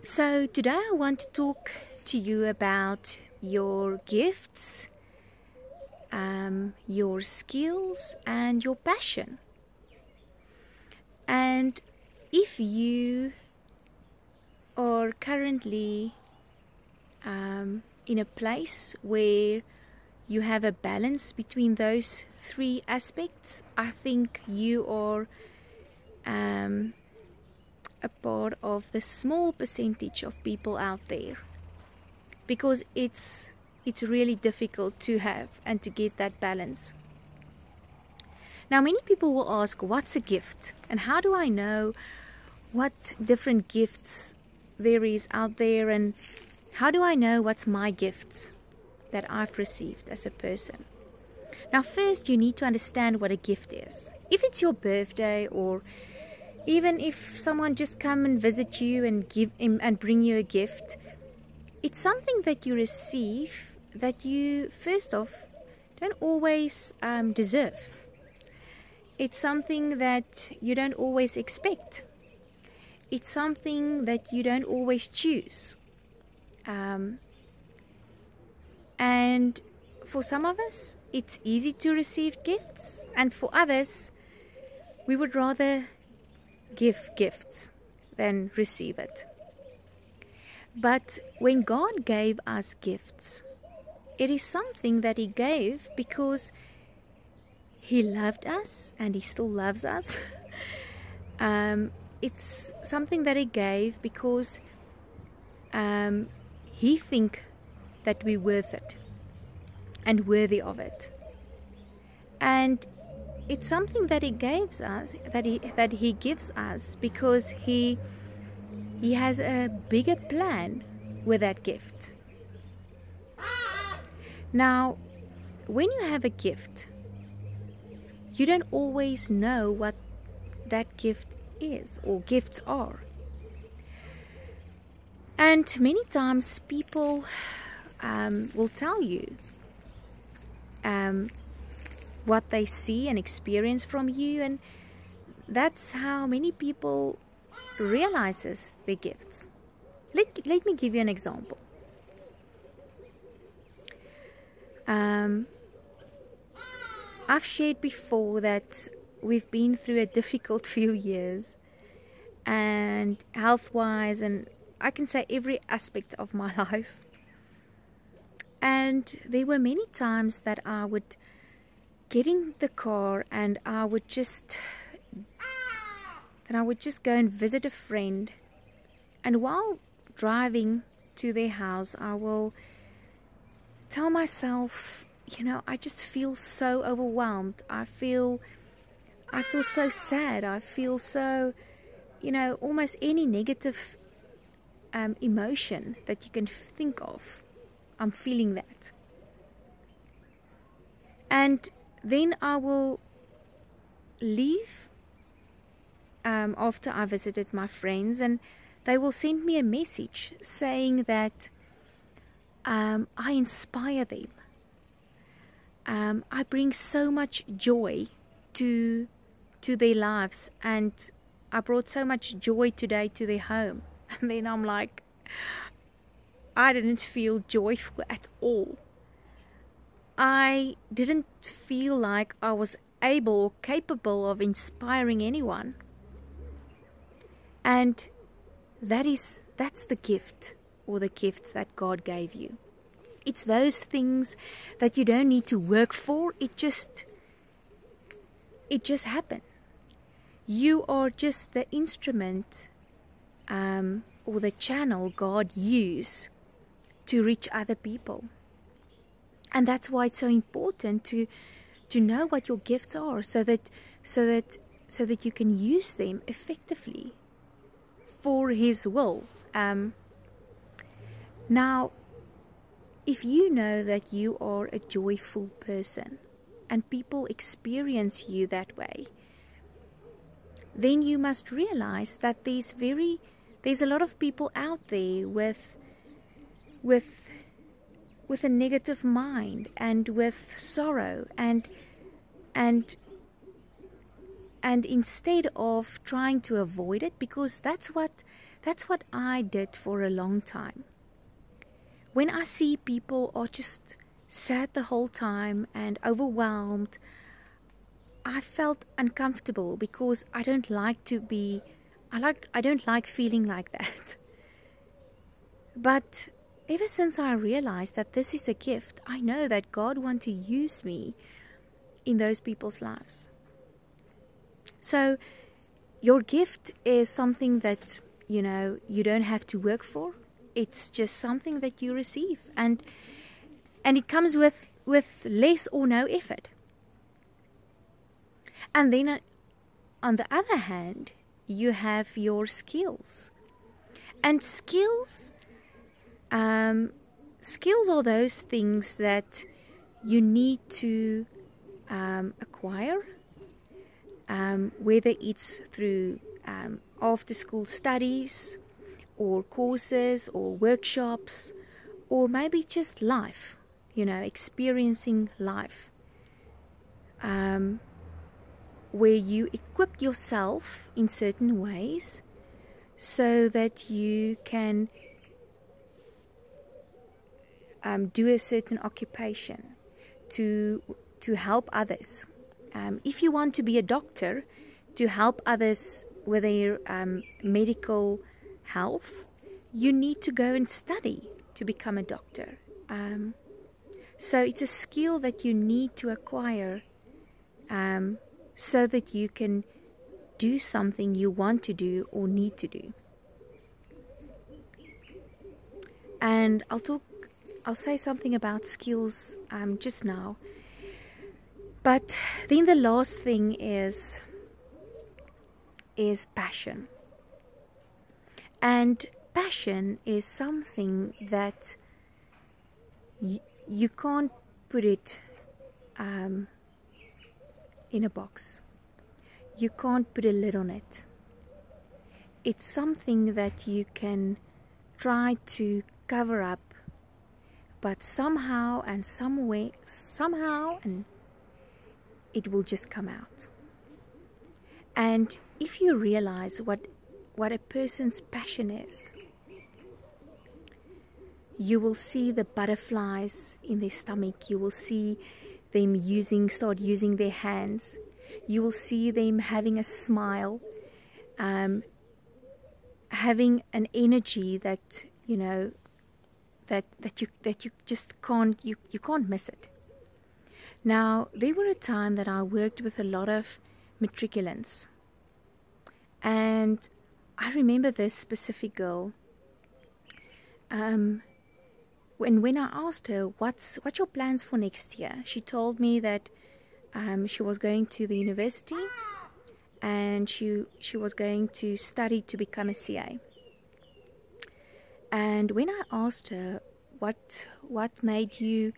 So today I want to talk to you about your gifts, your skills, and your passion. And if you are currently in a place where you have a balance between those three aspects, I think you are a part of the small percentage of people out there, because it's really difficult to have and to get that balance. Now, many people will ask, what's a gift? And how do I know what different gifts there is out there? And how do I know what's my gifts that I've received as a person? Now, first, you need to understand what a gift is. If it's your birthday, or even if someone just come and visit you and bring you a gift, it's something that you receive that you, first off, don't always deserve. It's something that you don't always expect. It's something that you don't always choose. And for some of us, it's easy to receive gifts. And for others, we would rather give gifts than receive it. But when God gave us gifts, it is something that He gave because He loved us, and He still loves us. It's something that He gave because He thinks that we're worth it and worthy of it. And it's something that He gives us, that He gives us because He has a bigger plan with that gift. Now, when you have a gift, you don't always know what that gift is or gifts are. And many times people will tell you what they see and experience from you, and that's how many people realizes their gifts. Let me give you an example. I've shared before that we've been through a difficult few years, and health-wise, and I can say every aspect of my life. And there were many times that I would get in the car and I would just go and visit a friend, and while driving to their house, I will tell myself, I just feel so overwhelmed. I feel so sad. I feel so, almost any negative emotion that you can think of, I'm feeling that. And then I will leave after I visited my friends, and they will send me a message saying that I inspire them. I bring so much joy to their lives, and I brought so much joy today to their home. And then I'm like, I didn't feel joyful at all. I didn't feel like I was able or capable of inspiring anyone. And that's the gift, or the gifts that God gave you. It's those things that you don't need to work for. It just happen. You are just the instrument or the channel God used to reach other people. And that's why it's so important to know what your gifts are, so that you can use them effectively for His will. Now, if you know that you are a joyful person and people experience you that way, then you must realize that there's a lot of people out there with a negative mind and with sorrow, and instead of trying to avoid it, because that's what That's what I did for a long time. When I see people are just sad the whole time and overwhelmed, I felt uncomfortable because I don't like to be, I don't like feeling like that. But ever since I realized that this is a gift, I know that God wants to use me in those people's lives. So your gift is something that, you don't have to work for. It's just something that you receive, and it comes with less or no effort. And then on the other hand, you have your skills. And skills are those things that you need to acquire, whether it's through after school studies or courses or workshops, or maybe just life, experiencing life, where you equip yourself in certain ways so that you can do a certain occupation to help others. If you want to be a doctor, to help others with their medical health, you need to go and study to become a doctor. So it's a skill that you need to acquire so that you can do something you want to do or need to do. And I'll say something about skills just now. But then the last thing is passion. And passion is something that you can't put it in a box. You can't put a lid on it. It's something that you can try to cover up, but somehow and it will just come out. And if you realize what a person's passion is, you will see the butterflies in their stomach. You will see them start using their hands. You will see them having a smile, having an energy that that you just can't miss it. Now, there were a time that I worked with a lot of matriculants, and I remember this specific girl. When I asked her what's your plans for next year, she told me that she was going to the university and she was going to study to become a CA. And when I asked her what made you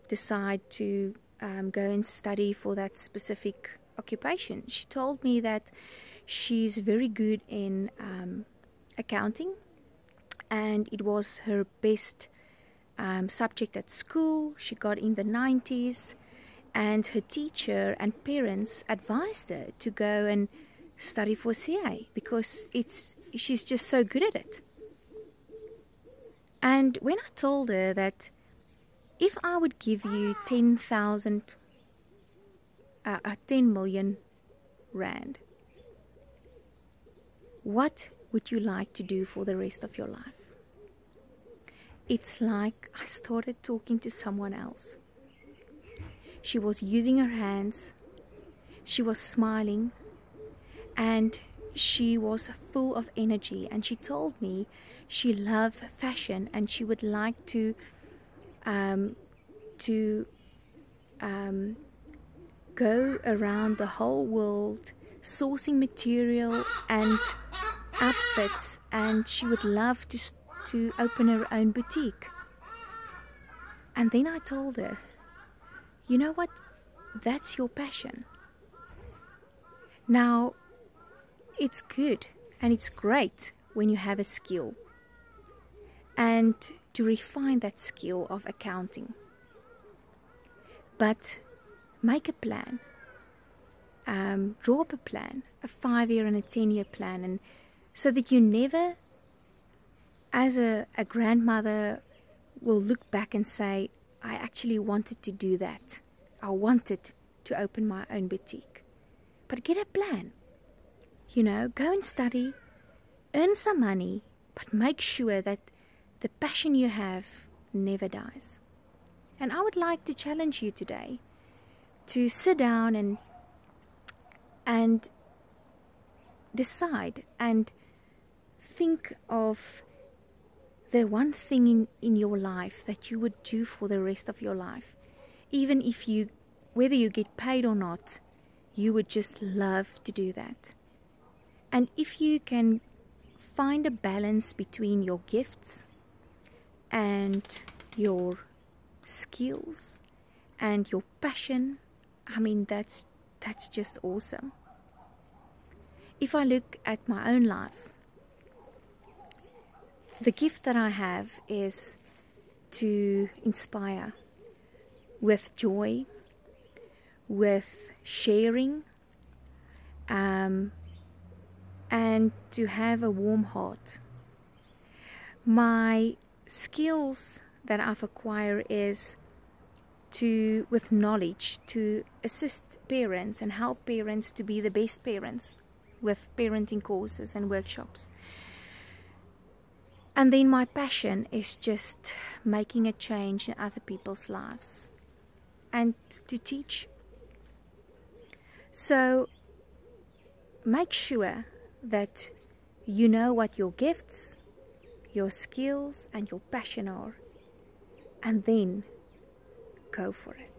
decide to go and study for that specific occupation, she told me that she's very good in accounting, and it was her best subject at school. She got in the 90s, and her teacher and parents advised her to go and study for CA because she's just so good at it. And when I told her that if I would give you 10 million rand, what would you like to do for the rest of your life? It's like I started talking to someone else. She was using her hands, she was smiling, and she was full of energy. And she told me she loved fashion and she would like to go around the whole world sourcing material and outfits, and she would love to open her own boutique. And then I told her, you know what? That's your passion. Now, it's good and it's great when you have a skill, and to refine that skill of accounting. But make a plan. Draw up a plan, a 5-year and a 10-year plan, and so that you never, as a grandmother, will look back and say, I actually wanted to do that. I wanted to open my own boutique. But get a plan. You know, go and study, earn some money, but make sure that the passion you have never dies. And I would like to challenge you today to sit down and decide and think of the one thing in your life that you would do for the rest of your life. Even if whether you get paid or not, you would just love to do that. And if you can find a balance between your gifts and your skills and your passion, I mean, that's just awesome. If I look at my own life, the gift that I have is to inspire with joy, with sharing, and to have a warm heart. My skills that I've acquired is with knowledge, to assist parents and help parents to be the best parents with parenting courses and workshops. And then my passion is just making a change in other people's lives and to teach. So make sure that you know what your gifts, your skills, and your passion are, and then go for it.